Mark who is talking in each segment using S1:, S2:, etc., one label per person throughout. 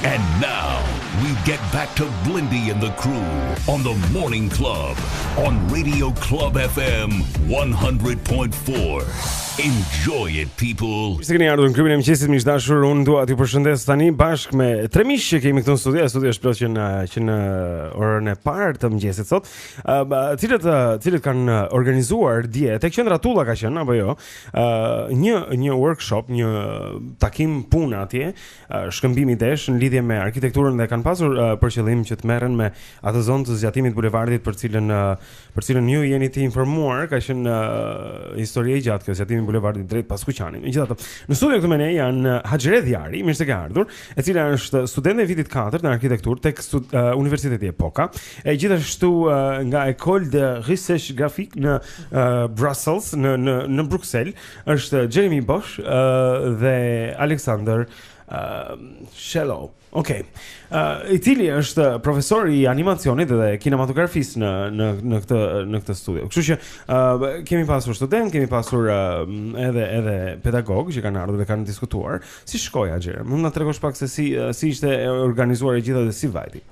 S1: And now we get back to Blindy and the crew on the Morning Club on Radio Club FM 100.4. Enjoy it, people.
S2: Mirë se keni ardhur në klubin e mëngjesit, miq dashur. Unë dua t'ju përshëndes tani bashkë me tre miq që kemi këtu në studio. Studio është plot që në orën e parë të mëngjesit sot, cilët kanë organizuar dje tek qendra Tulla ka qenë apo jo, një workshop, një takim pune atje, shkëmbimi desh në lidhje me arkitekturën dhe kanë pasur për qëllim që të merren me atë zonë të zgjatimit bulevardit për cilën ju jeni të informuar. Ka qenë histori e gjatë kjo zgjatimi bulevardit drejt pas Kuqanit. Megjithatë, në studio këtu me ne janë Haxhere Djari, mirë se ke ardhur, e cila është studente e vitit 4 në arkitekturë tek Universiteti EPOKA, e gjithashtu nga École de Recherche Graphique në Brussels, në Bruxelles, është Jeremy Bosch dhe Alexander Shello. Okej. I cili është profesor i animacionit dhe kinematografisë në këtë studio. Kështu që kemi pasur student, kemi pasur edhe pedagog që kanë ardhur dhe kanë diskutuar. Si shkoi Haxhere? Mund na tregosh pak se si ishte organizuar e gjitha dhe si vajti?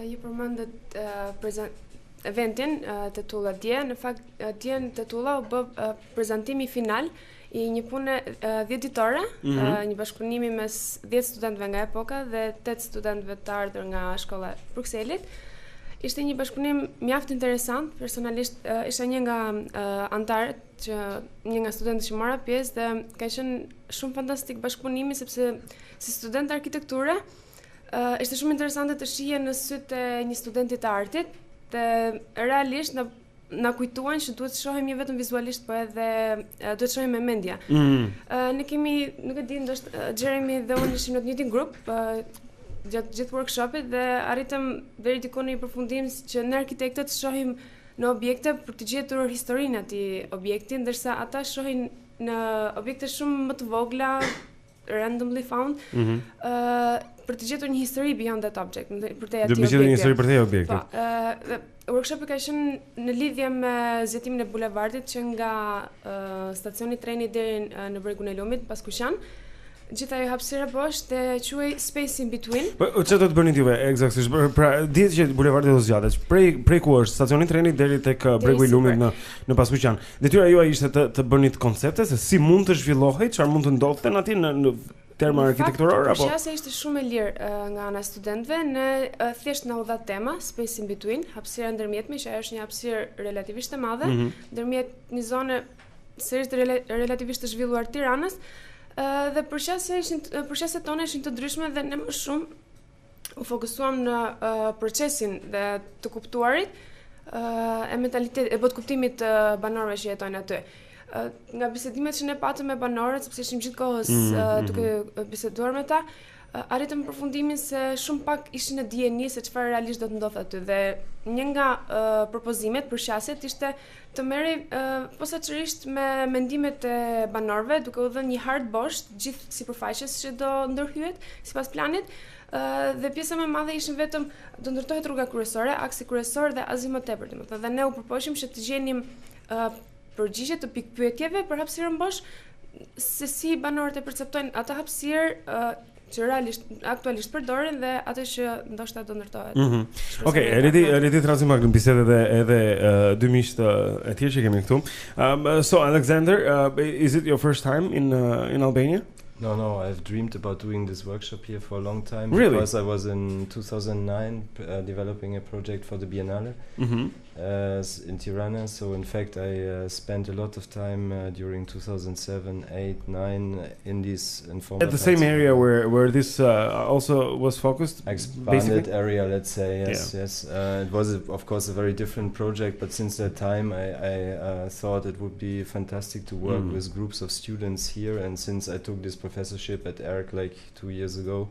S3: Ju përmendet eventin të Tulla dje. Në fakt dje të Tulla u bë prezantimi final i një pune 10 ditore, një bashkëpunimi mes 10 studentëve nga EPOKA dhe 8 studentëve të ardhur nga shkolla e Brukselit. Ishte një bashkëpunim mjaft interesant. Personalisht isha një nga antarët një nga studentët që marra pjesë dhe ka qenë shumë fantastik bashkëpunimi sepse si student arkitekture ishte shumë interesante të shihje në sytë e një studenti të artit, dhe realisht na kujtuan që duhet të shohim jo vetëm vizualisht, po edhe duhet të shohim me mendja. Ne kemi, nuk e di, ndoshta Jeremy dhe unë ishim në të njëjtin grup gjatë gjithë workshopit dhe arritëm deri diku në një përfundim që ne arkitektët shohim në objekte për të gjetur historinë e atij objekti, ndërsa ata shohin në objekte shumë më të vogla, randomly found, për të gjetur një histori beyond that object, për te atij objekti. Do të një histori për te objekti. Po, workshopi ka qenë në lidhje me zgjatimin e bulevardit që nga stacioni treni deri në bregun e Lumit pas Kuqan. Gjithë ajo hapësira poshtë quhej Space in Between. Po çfarë do të bëni juve eksaktësisht? Pra, dihet që bulevardi do zgjatet. Prej ku është stacioni treni deri tek bregu i Lumit në pas Kuqan. Detyra juaj ishte të bëni koncepte se si mund të zhvillohej, çfarë mund të ndodhte atje në terma arkitekturor apo? Përshjasja ishte shumë e lirë nga ana studentëve, ne thjesht na u dha tema Space in Between, hapësira ndërmjetme, që ajo është një hapësirë relativisht e madhe, ndërmjet një zone sërish relativisht të zhvilluar Tiranës, dhe përqasjet tona ishin të ndryshme dhe ne më shumë u fokusuam në procesin dhe të kuptuarit e mentalitetit, e botkuptimit të banorëve që jetojnë aty. Nga bisedimet që ne patëm me banorët, sepse ishim gjithë kohës duke biseduar me ta, arritëm përfundimin se shumë pak ishin në dijeni se çfarë realisht do të ndodhte aty, dhe një nga propozimet për qasjet ishte të merrej posaçërisht me mendimet e banorëve, duke u dhënë një hard bosh gjithë sipërfaqes që do ndërhyet sipas planit, dhe pjesa më e madhe ishin vetëm do ndërtohet rruga kryesore, aksi kryesor dhe asgjë më tepër, domethënë, dhe ne u përpoqim që të gjenim përgjigje të pikpyetjeve për hapësirën bosh, se si banorët e perceptojnë atë hapësirë që aktualisht përdorin dhe atë që ndoshta do ndërtohet.
S2: Okej, le ti thrasim pak në bisedë edhe dy miq e tjerë që kemi këtu. So Alexander, is it your first time in Albania?
S4: No, I've dreamed about doing this workshop here for a long time.
S2: Really?
S4: Because I was in 2009 developing a project for the Biennale in Tirana. So in fact, I spent a lot of time during 2007, 8, 9 in this informal.
S2: At the same area where this also was focused?
S4: Expanded
S2: basically?
S4: Area, let's say, yes,
S2: yeah.
S4: Yes. It was, of course, a very different project, but since that time, I thought it would be fantastic to work with groups of students here, and since I took this professorship at ERC like 2 years ago,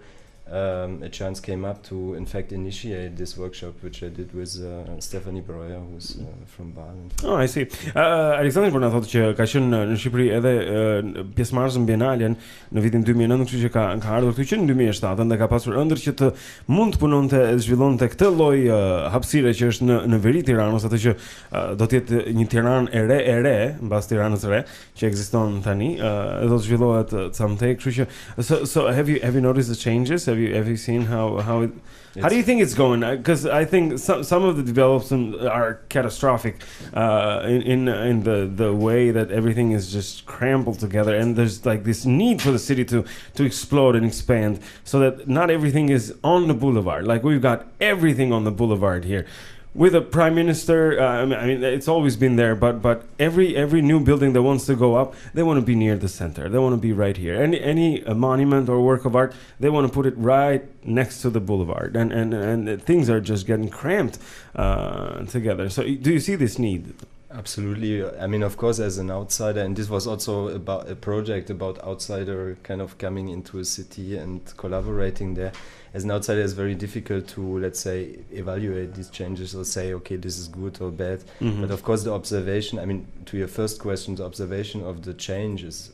S4: a chance came up to, in fact, initiate this workshop, which I did with Stephanie Baroya, who's from Bali.
S2: Oh, I see. Alexander po na thotë që ka qenë në Shqipëri edhe pjesëmarrës në Bienalen në vitin 2009, kështu që ka ardhur këtu që në 2007 dhe ka pasur ëndër që të mund të punonte dhe zhvillonte këtë lloj hapësire që është në veri Tiranës, atë që do të jetë një Tiranë e re mbas Tiranës së re që ekziston tani, do të zhvillohet something, kështu që so have you noticed the changes? Have Have you seen how it? How do you think it's going? Because I think some of the developments are catastrophic in the way that everything is just crumbled together, and there's like this need for the city to explode and expand, so that not everything is on the boulevard. Like we've got everything on the boulevard here. With a prime minister, I mean, it's always been there. But every new building that wants to go up, they want to be near the center. They want to be right here. Any monument or work of art, they want to put it right next to the boulevard, and things are just getting cramped together. So, do you see this need?
S4: Absolutely. I mean, of course, as an outsider, and this was also about a project about outsider kind of coming into a city and collaborating there. As an outsider, it's very difficult to, let's say, evaluate these changes or say, okay, this is good or bad. Mm-hmm. But of course, the observation, I mean, to your first question, the observation of the change is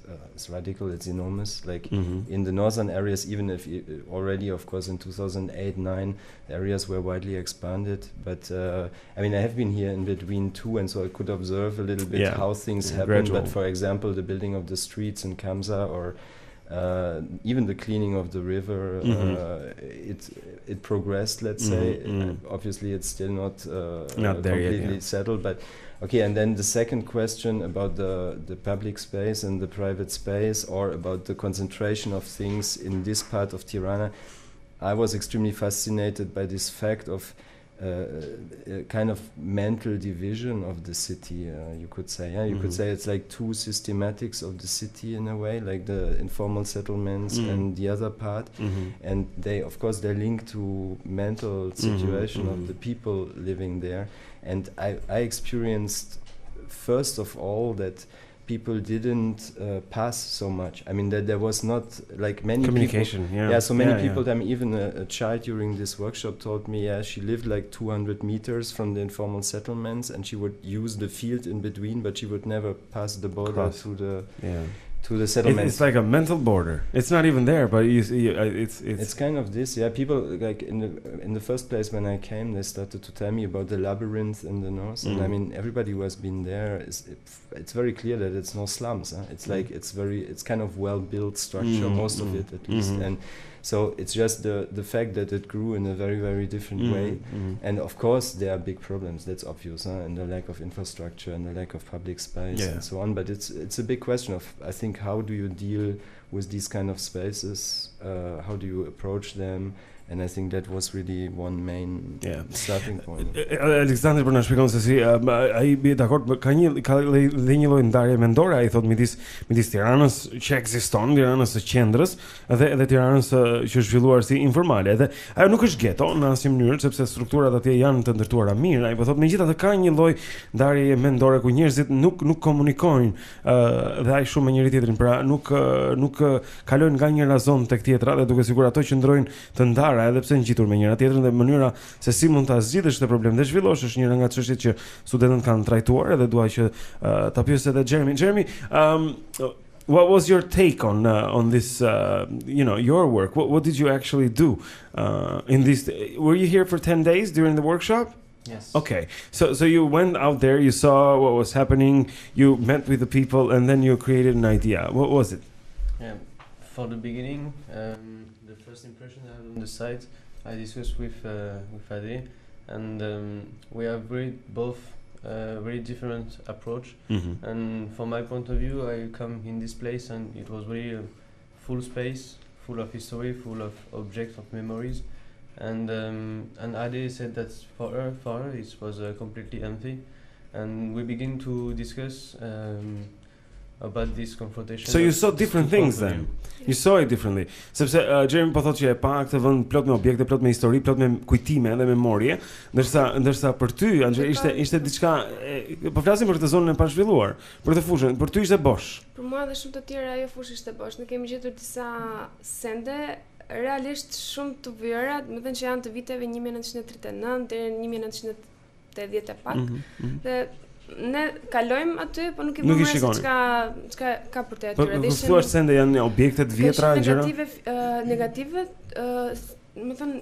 S4: radical, it's enormous. Like in the northern areas, even if already, of course, in 2008-9, areas were widely expanded. But I mean, I have been here in between too, and so I could observe a little bit how things happen. Gradual. But for example, the building of the streets in Kamsa, or even the cleaning of the river, it progressed, let's say. Obviously, it's still not completely yet, settled, but okay. And then the second question about the public space and the private space, or about the concentration of things in this part of Tirana, I was extremely fascinated by this fact of a kind of mental division of the city, you could say. Yeah? You could say it's like two systematics of the city in a way, like the informal settlements and the other part. And they, of course, they're linked to mental situation of the people living there. And I experienced, first of all, that people didn't pass so much. I mean, that there was not like many
S2: communication.
S4: People, so many people. I mean, even a child during this workshop told me, she lived like 200 meters from the informal settlements, and she would use the field in between, but she would never pass the border to the settlements.
S2: It's like a mental border. It's not even there, but it's
S4: kind of this. Yeah, people like in the first place when I came, they started to tell me about the labyrinth in the north, and I mean, everybody who has been there it's very clear that it's no slums. It's like it's kind of well built structure, most of it at least, and so it's just the fact that it grew in a very, very different way. And of course there are big problems, that's obvious, and the lack of infrastructure and the lack of public space and so on. But it's a big question of, I think, how do you deal with these kind of spaces? How do you approach them? And I think that was really one main starting point.
S2: Aleksandri për na shpjegon se si ai bie dakord, ka dhe një lloj ndarje mendore, ai thot midis Tiranës që ekziston, Tiranës së qendrës dhe Tiranës që është zhvilluar si informale. Dhe ajo nuk është geto në asnjë mënyrë, sepse strukturat atje janë të ndërtuara mirë. Ai po thot megjithatë ka një lloj ndarje mendore ku njerëzit nuk komunikojnë dhe ai shumë me njëri tjetrin, pra nuk kalojnë nga njëra zonë tek tjetra, dhe duke siguruar ato që ndrojnë të ndarë edhe pse ngjitur me njëra tjetrën, dhe mënyra se si mund ta zgjidhësh këtë problem dhe zhvillosh është njëra nga çështjet që studentët kanë trajtuar, edhe dua që ta pyes edhe Jeremy, what was your take on this your work? What did you actually do in this? Were you here for 10 days during the workshop?
S5: Yes.
S2: Okay. So you went out there, you saw what was happening, you met with the people, and then you created an idea. What was it?
S5: Yeah. For the beginning, the first impression I had on the site, I discussed with Ade, and we have both very different approach. And from my point of view, I come in this place, and it was really a full space, full of history, full of objects, of memories. And Ade said that for her it was completely empty, and we begin to discuss about this confrontation.
S2: So you saw different things then. You saw it differently. Sepse Jeremy po thotë që e pa këtë vend plot me objekte, plot me histori, plot me kujtime dhe memorie, ndërsa për ty Andrej ishte diçka, po flasim për këtë zonën e pazhvilluar, për këtë fushën, për ty ishte bosh.
S3: Për mua dhe shumë të tjerë ajo fushë ishte bosh. Ne kemi gjetur disa sende realisht shumë të vëra, do të thënë që janë të viteve 1939 deri në 1980 e pak. Dhe ne kalojmë aty, po nuk i bëjmë se çka ka për te atyre.
S2: Po thua sende janë objekte të vjetra, gjëra
S3: negative, më thon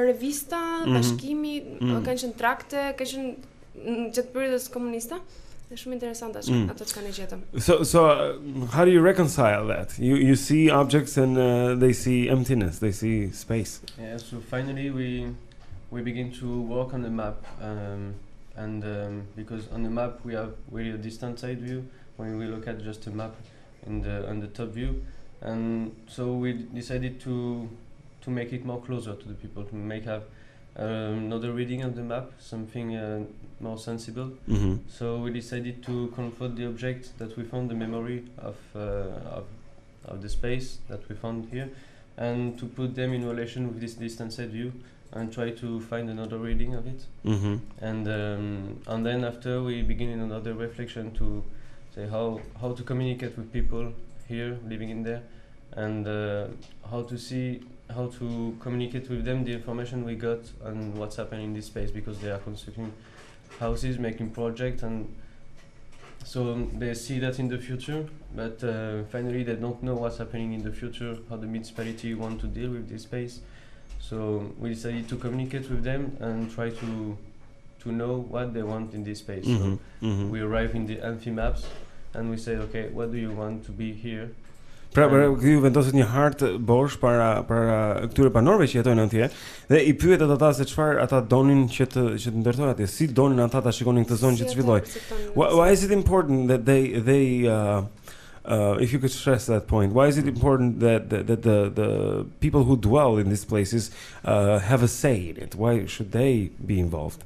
S3: revista, bashkimi, kanë qenë trakte, kanë qenë gjatë periudhës komuniste. Është shumë interesante ato që ne gjetëm.
S2: So how do you reconcile that? You see objects and they see emptiness, they see space.
S5: Yeah, so finally we begin to work on the map, and because on the map we have really a distant side view when we look at just a map on the top view, and so we decided to make it more closer to the people, to have another reading of the map, something more sensible. So we decided to convert the object that we found, the memory of the space that we found here, and to put them in relation with this distant side view and try to find another reading of it. And then after we begin in another reflection to say how to communicate with people here living in there, and how to communicate with them the information we got on what's happening in this space, because they are constructing houses, making projects, and so they see that in the future, but finally they don't know what's happening in the future, how the municipality want to deal with this space. So we decided to communicate with them and try to know what they want in this space. So we arrive in the Amphi maps and we say, okay, what do you want to be here?
S2: Pra ju vendoset një hartë bosh para këtyre banorëve që jetojnë atje dhe I pyetet ata se çfarë ata donin që të ndërtojë atje, si donin ata ta shikonin këtë zonë që të zhvilloj. Why is it important that they if you could stress that point, why is it important that the people who dwell in these places have a say in it? Why should they be involved?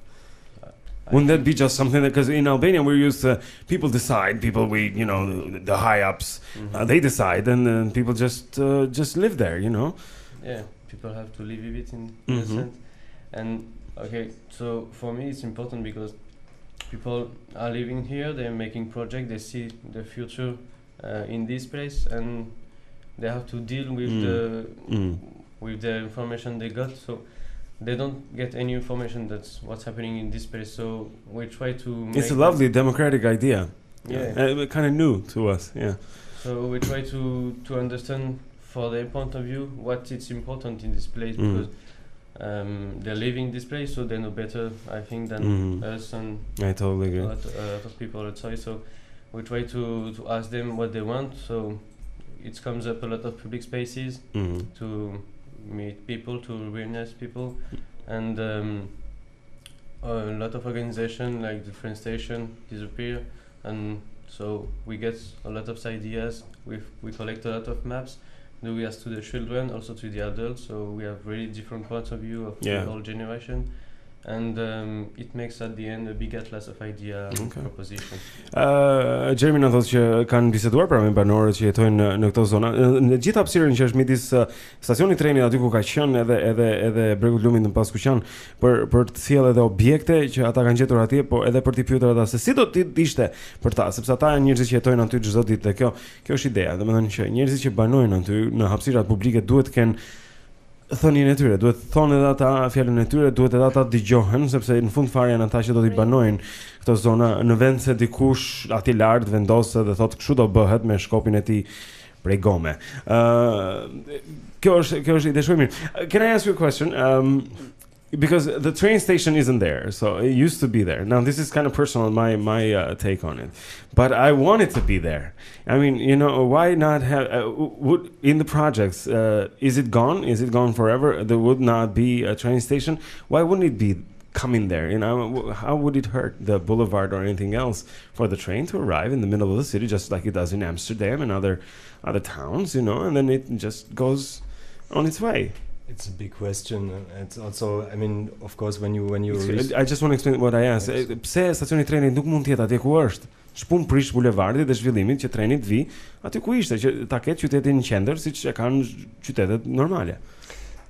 S2: Wouldn't that be just something that, because in Albania we're used to people decide, the high ups, they decide, and people just live there,
S5: Yeah, people have to live with it in a sense. And okay, so for me it's important because people are living here, they're making projects, they see the future in this place, and they have to deal with the information they got. So they don't get any information that's what's happening in this place. So we try to
S2: It's a lovely democratic idea.
S5: Yeah.
S2: Kind of new to us, yeah.
S5: So we try to understand for their point of view what is important in this place, because they're living this place, so they know better, I think, than us and
S2: I totally agree.
S5: a lot of people outside. So we try to ask them what they want. So it comes up a lot of public spaces to meet people, to reunionize people, and a lot of organization like the train station disappear, and so we get a lot of ideas. We collect a lot of maps. Do we ask to the children, also to the adults, so we have really different points of view of the whole generation. And it makes at the end a big atlas of idea and proposition.
S2: Jeremy na thotë që kanë biseduar pra me banorët që jetojnë në këto zona. Në gjithë hapësirën që është midis stacionit trenit aty ku ka qenë edhe bregu lumit në Paskuqan për të sjellë edhe objekte që ata kanë gjetur atje, po edhe për t'i pyetur ata se si do të ishte për ta, sepse ata janë njerëz që jetojnë aty çdo ditë dhe kjo është ideja. Domethënë që njerëzit që banojnë aty në hapësirat publike duhet të kenë thënien e tyre, duhet thonë edhe ata fjalën e tyre, duhet edhe ata dëgjohen, sepse në fund fare janë ata që do t'i banojnë këto zona në vend se dikush aty lart vendosë dhe thotë kështu do bëhet me shkopin e tij prej gome. Kjo është ide shumë mirë. Can I ask you a question? Because the train station isn't there, so it used to be there. Now this is kind of personal, my take on it, but I want it to be there. I mean, why not have in the projects? Is it gone? Is it gone forever? There would not be a train station. Why wouldn't it be coming there? How would it hurt the boulevard or anything else for the train to arrive in the middle of the city, just like it does in Amsterdam and other towns, and then it just goes on its way?
S4: It's a big question. It's also, I mean, of course, when you
S2: I just want to explain what I asked. Pse stacioni I trenit nuk mund të jetë atje ku është? Shpun prish bulevardit dhe zhvillimit që treni të vi aty ku ishte, që ta ketë qytetin në qendër siç e kanë qytetet normale.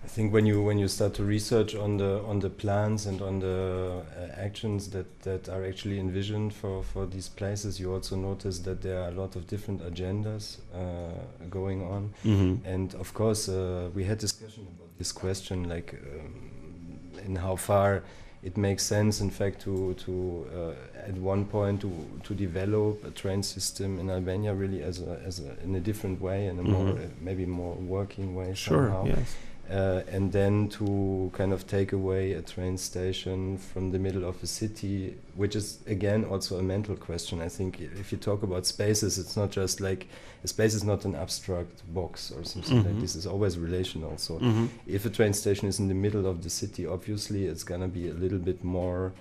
S4: I think when you start to research on the plans and on the actions that are actually envisioned for these places, you also notice that there are a lot of different agendas going on. And of course, we had discussion about this question, like in how far it makes sense, in fact, to at one point to develop a train system in Albania really as in a different way, in a more maybe more working way somehow.
S2: Yes.
S4: and then to kind of take away a train station from the middle of a city, which is again also a mental question. I think if you talk about spaces, it's not just like a space is not an abstract box or something like this. It's always relational. So if a train station is in the middle of the city, obviously it's gonna be a little bit more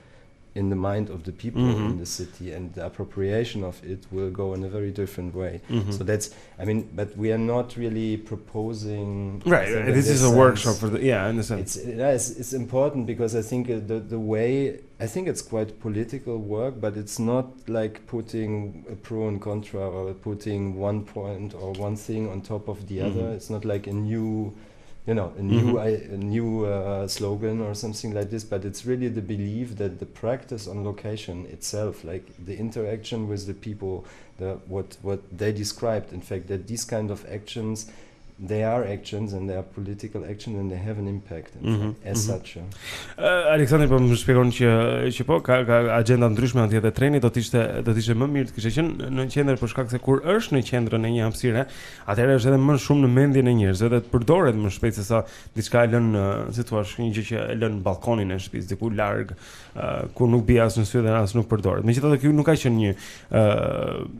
S4: in the mind of the people in the city, and the appropriation of it will go in a very different way. So that's, I mean, but we are not really proposing.
S2: Right, this is a workshop for the, I understand.
S4: It's important because I think the way, I think it's quite political work, but it's not like putting a pro and contra or putting one point or one thing on top of the other. It's not like a new slogan or something like this, but it's really the belief that the practice on location itself, like the interaction with the people, what they described, in fact, that these kind of actions, they are actions and they are political action and they have an impact in fact, as such.
S2: Aleksandri po më shpjegon që po ka agjenda ndryshme atje te treni, do të ishte më mirë të kishte qenë në qendër për shkak se kur është në qendrën e një hapësire, atëherë është edhe më shumë në mendjen e njerëzve dhe të përdoret më shpejt se sa diçka e lën, si thua, një gjë që e lën balkonin e shtëpisë diku larg, ku nuk bie as në sy dhe as nuk përdoret. Megjithatë ky nuk ka qenë një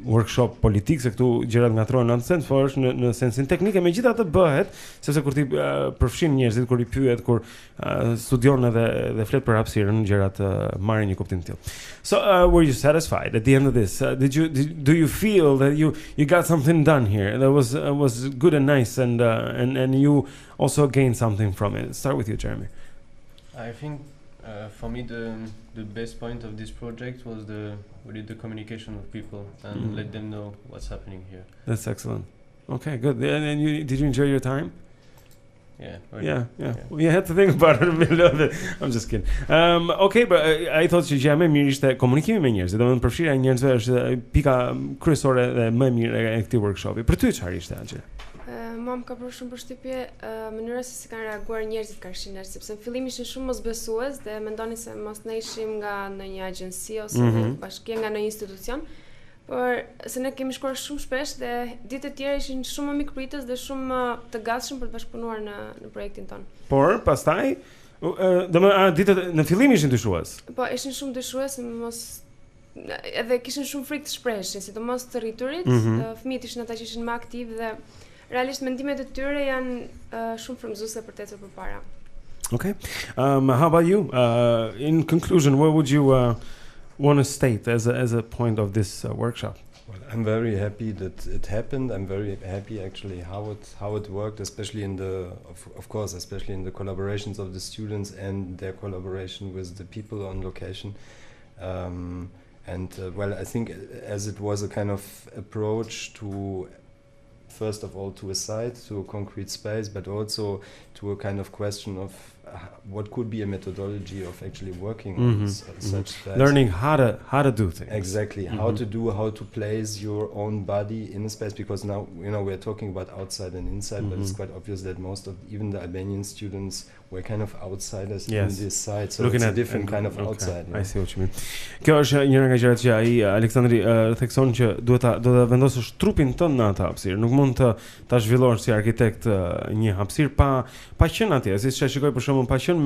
S2: workshop politik, se këtu gjërat ngatrohen në atë sens, por është në sensin teknik. Megjithatë bëhet, sepse kur ti përfshin njerëzit, kur i pyet, kur studion dhe flet për hapësirën, gjërat marrin një kuptim të tillë. So were you satisfied at the end of this? Do you feel that you got something done here that was good and nice, and you also gained something from it? Start with you, Jeremy.
S5: I think for me the best point of this project was really the communication with people and let them know what's happening here.
S2: That's excellent. Okay, good. And did you enjoy your time?
S5: Yeah.
S2: Well, you had to think about it a bit. I'm just kidding. Okay, but I thought që gjë më e mirë ishte komunikimi me njerëzit. Domethënë përfshirja e njerëzve është pika kryesore dhe më e mirë e këtij workshopi. Për ty çfarë ishte ajo?
S3: Mua më ka bërë shumë përshtypje mënyra se si kanë reaguar njerëzit karshinë, sepse në fillim ishin shumë mosbesues dhe mendonin se mos ne ishim nga ndonjë agjenci ose nga bashkia, nga ndonjë institucion. Por se ne kemi shkuar shumë shpesh dhe ditët e tjera ishin shumë më mikpritës dhe shumë të gatshëm për të bashkëpunuar në projektin ton. Por
S2: pastaj, ditët në fillim ishin dyshues.
S3: Po, ishin shumë dyshues, edhe kishin shumë frikë të shpreheshin, sidomos të rriturit, fëmijët ishin ata që ishin më aktiv dhe realisht mendimet e tyre janë shumë frymëzuese për të ecur përpara.
S2: Okay. How about you? In conclusion, what would you want to state as a point of this workshop?
S4: Well, I'm very happy that it happened. I'm very happy actually how it worked, especially in of course especially in the collaborations of the students and their collaboration with the people on location. Well, I think as it was a kind of approach to, first of all, to a site, to a concrete space, but also to a kind of question of what could be a methodology of actually working on such space.
S2: Learning how to do things.
S4: Exactly, how to place your own body in a space, because now we're talking about outside and inside, but it's quite obvious that most of even the Albanian students were kind of outsiders in this site, so it's a different kind of outside.
S2: I see what you mean. Kjo është njëra nga gjërat që ai Aleksandri thekson që duhet ta vendosësh trupin tënd në atë hapësirë. Nuk mund ta zhvillosh si arkitekt një hapësirë pa qenë atje. Siç e shikoj për shembull, pa qenë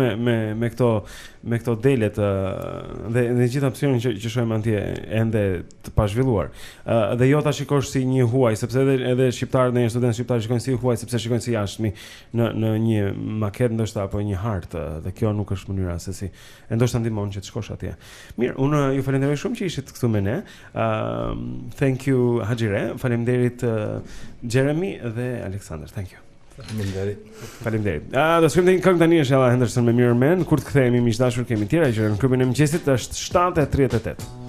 S2: me këto delet dhe gjithë hapësirën që shohim atje ende të pa zhvilluar. Dhe jo ta shikosh si një huaj, sepse edhe shqiptarët, ndonjë student shqiptar shikojnë si huaj sepse shikojnë si jashtëmi në një maket ndoshta apo një hartë, dhe kjo nuk është mënyra se si e ndoshta ndihmon që të shkosh atje. Mirë, unë ju falenderoj shumë që ishit këtu me ne. Thank you Hajire, faleminderit Jeremy dhe Alexander. Thank you. Faleminderit. Do të shkojmë një këngë tani, është Ella Henderson me Mirror Man. Kur të kthehemi miq dashur, kemi tjera gjëra në klubin e mëngjesit. Është 7:38.